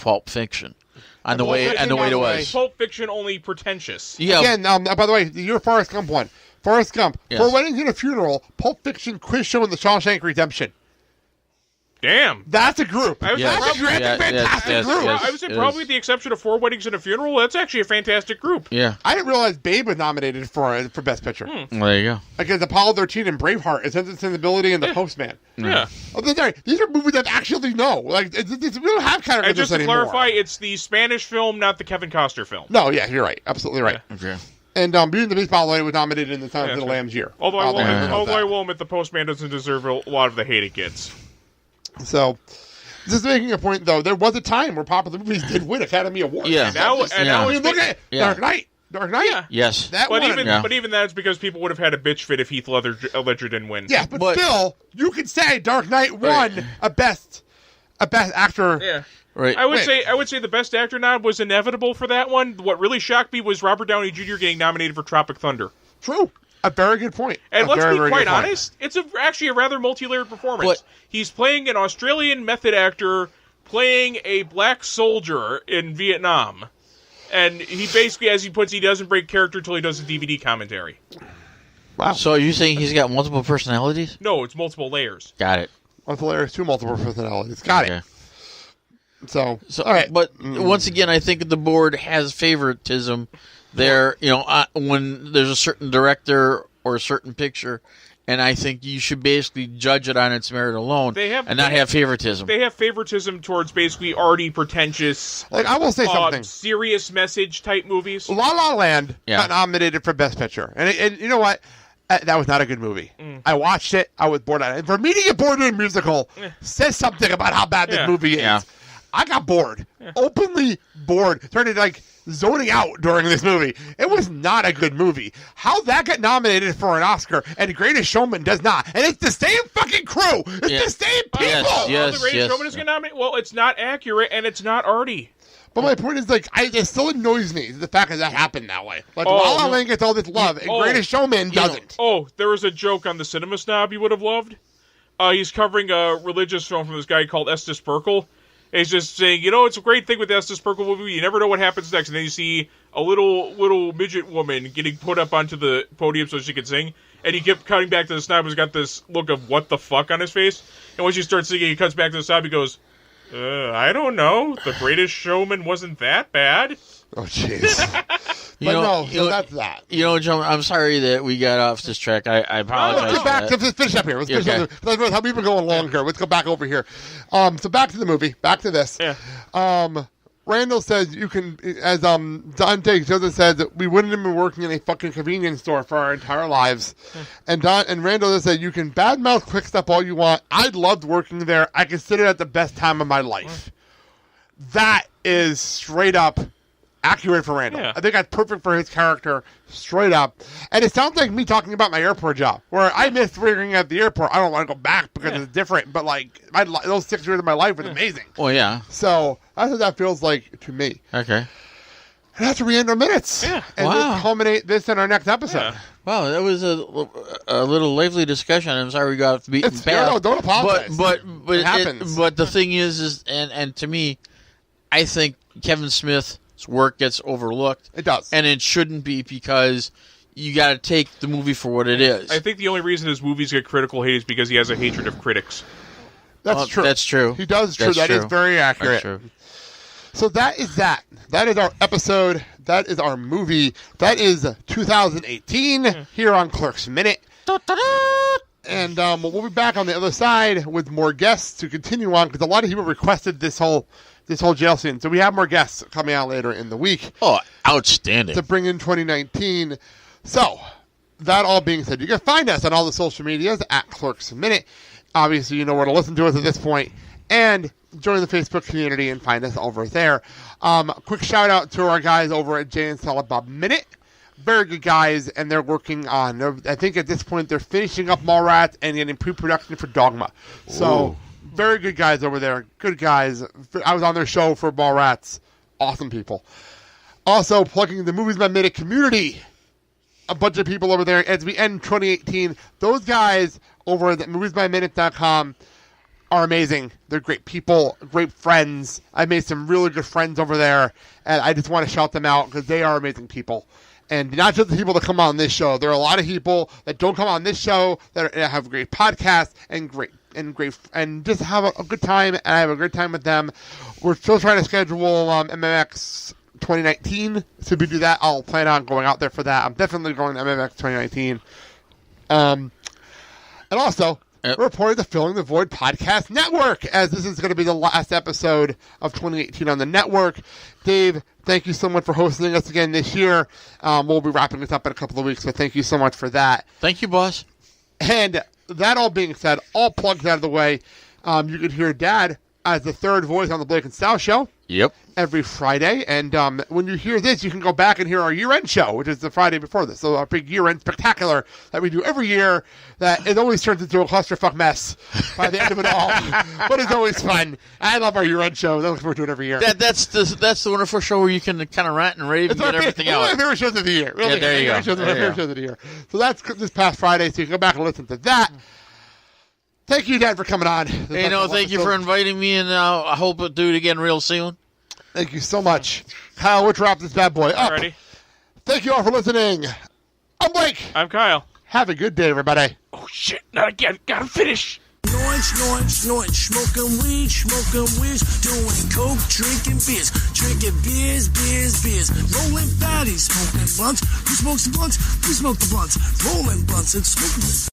Pulp Fiction. On the way to us. Pulp Fiction only pretentious. Yeah. Again, by the way, your Forrest Gump one. Forrest Gump. Yes. For Weddings and a Funeral, Pulp Fiction, Quiz Show, and The Shawshank Redemption. Damn. That's a group. That's a fantastic group. I would say probably with the exception of 4 Weddings and a Funeral, that's actually a fantastic group. Yeah. I didn't realize Babe was nominated for Best Picture. Well, there you go. Because Apollo 13 and Braveheart, A Sense of Sensibility, and The Postman. Yeah. These are movies that I actually know. Like, we don't have categories And just to anymore. clarify, it's the Spanish film, not the Kevin Costner film. No, yeah, you're right. Absolutely right. Yeah. Okay. And Beauty and the Beast, by the way, was nominated in the Silence of the Lambs year. Although I will admit The Postman doesn't deserve a lot of the hate it gets. So, just making a point, though, there was a time where popular movies did win Academy Awards. Yeah. Now look at it. Yeah. Dark Knight. Yeah. Yes. But even that's because people would have had a bitch fit if Heath Ledger didn't win. Yeah, but still, you could say Dark Knight won a best actor. Yeah. Right. I would say the best actor nod was inevitable for that one. What really shocked me was Robert Downey Jr. getting nominated for Tropic Thunder. True. A very good point. And let's be quite honest, it's actually a rather multi-layered performance. He's playing an Australian method actor playing a black soldier in Vietnam. And he basically, as he puts it, he doesn't break character until he does the DVD commentary. Wow. So are you saying he's got multiple personalities? No, it's multiple layers. Got it. Multiple layers, 2 multiple personalities. Got it. So, all right. But once again, I think the board has favoritism there. When there's a certain director or a certain picture, and I think you should basically judge it on its merit alone and not have favoritism. They have favoritism towards basically arty, pretentious, like I will say something, serious message type movies. La La Land got nominated for Best Picture, and you know what? That was not a good movie. I watched it. I was bored on it. And for me to get bored in a musical says something about how bad this movie is. Yeah. I got bored. Openly bored. Started zoning out during this movie. It was not a good movie. How that got nominated for an Oscar and The Greatest Showman does not. And it's the same fucking crew. It's the same people. The Greatest Showman is going to nominate. Well, it's not accurate and it's not arty. But my point is, it still annoys me the fact that happened that way. La La Land gets all this love, and Greatest Showman doesn't. There was a joke on the Cinema Snob you would have loved. He's covering a religious film from this guy called Estes Perkel. He's just saying, it's a great thing with the Estes Perkel movie. You never know what happens next. And then you see a little midget woman getting put up onto the podium so she can sing. And he kept cutting back to the snob who's got this look of what the fuck on his face. And when she starts singing, he cuts back to the snob. He goes, I don't know. The Greatest Showman wasn't that bad. Oh, jeez. That's that. John, I'm sorry that we got off this track. I apologize. Let's go back. Let's finish up here. Let's finish up. How we've been going long here. Let's go back over here. So back to the movie. Back to this. Yeah. Randall says you can, as Dante says, we wouldn't have been working in a fucking convenience store for our entire lives. And Randall just said you can badmouth Quick Step all you want. I loved working there. I consider it the best time of my life. That is straight up accurate for Randall. Yeah. I think that's perfect for his character, straight up. And it sounds like me talking about my airport job, where I missed working at the airport. I don't want to go back because it's different, but those 6 years of my life was amazing. Well, yeah. So that's what that feels like to me. Okay. And that's where we end our minutes. Yeah. And we'll culminate this in our next episode. Yeah. Wow, that was a little lively discussion. I'm sorry we got off the beaten path. No, don't apologize. But it happens. But the thing is and to me, I think Kevin Smith's work gets overlooked. It does. And it shouldn't be, because you got to take the movie for what it is. I think the only reason his movies get critical hate is because he has a hatred of critics. That's true. That's true. He does true. That is very accurate. That's true. So that is that. That is our episode. That is our movie. That is 2018 here on Clerks Minute. And we'll be back on the other side with more guests to continue on, because a lot of people requested this whole jail scene. So we have more guests coming out later in the week. Oh, outstanding. To bring in 2019. So, that all being said, you can find us on all the social medias at Clerks Minute. Obviously, you know where to listen to us at this point. And join the Facebook community and find us over there. Quick shout out to our guys over at Jay and Silent Bob Minute. Very good guys, and they're working on, I think at this point, they're finishing up Mallrats and getting pre-production for Dogma. So, very good guys over there. Good guys. I was on their show for Mallrats. Awesome people. Also, plugging the Movies by Minute community. A bunch of people over there as we end 2018. Those guys over at moviesbyminute.com are amazing. They're great people, great friends. I made some really good friends over there, and I just want to shout them out because they are amazing people. And not just the people that come on this show. There are a lot of people that don't come on this show that have great podcasts and just have a good time. And I have a good time with them. We're still trying to schedule MMX 2019. So if we do that, I'll plan on going out there for that. I'm definitely going to MMX 2019. And also, we're reporting the Filling the Void Podcast Network, as this is going to be the last episode of 2018 on the network. Dave, thank you so much for hosting us again this year. We'll be wrapping this up in a couple of weeks, so thank you so much for that. Thank you, boss. And that all being said, all plugs out of the way, you can hear Dad as the third voice on the Blake and Sal Show. Yep. Every Friday. And when you hear this, you can go back and hear our year-end show, which is the Friday before this. So our big year-end spectacular that we do every year that it always turns into a clusterfuck mess by the end of it all. But it's always fun. I love our year-end show. That's what we're doing every year. That's the wonderful show where you can kind of rant and rave and get everything out. It's one of my favorite shows of the year. Really. Yeah, there you go. My favorite shows of the year. So that's this past Friday, so you can go back and listen to that. Thank you, Dad, for coming on. Hey, thank you for inviting me, and I hope to do it again real soon. Thank you so much. Kyle, let's wrap this bad boy up. Alrighty. Thank you all for listening. I'm Blake. I'm Kyle. Have a good day, everybody. Oh, shit. Not again. Gotta finish. Snorting, smoking weed, doing coke, drinking beers, rolling fatties, smoking blunts. Who smokes the blunts? We smoke the blunts, rolling blunts and smoking.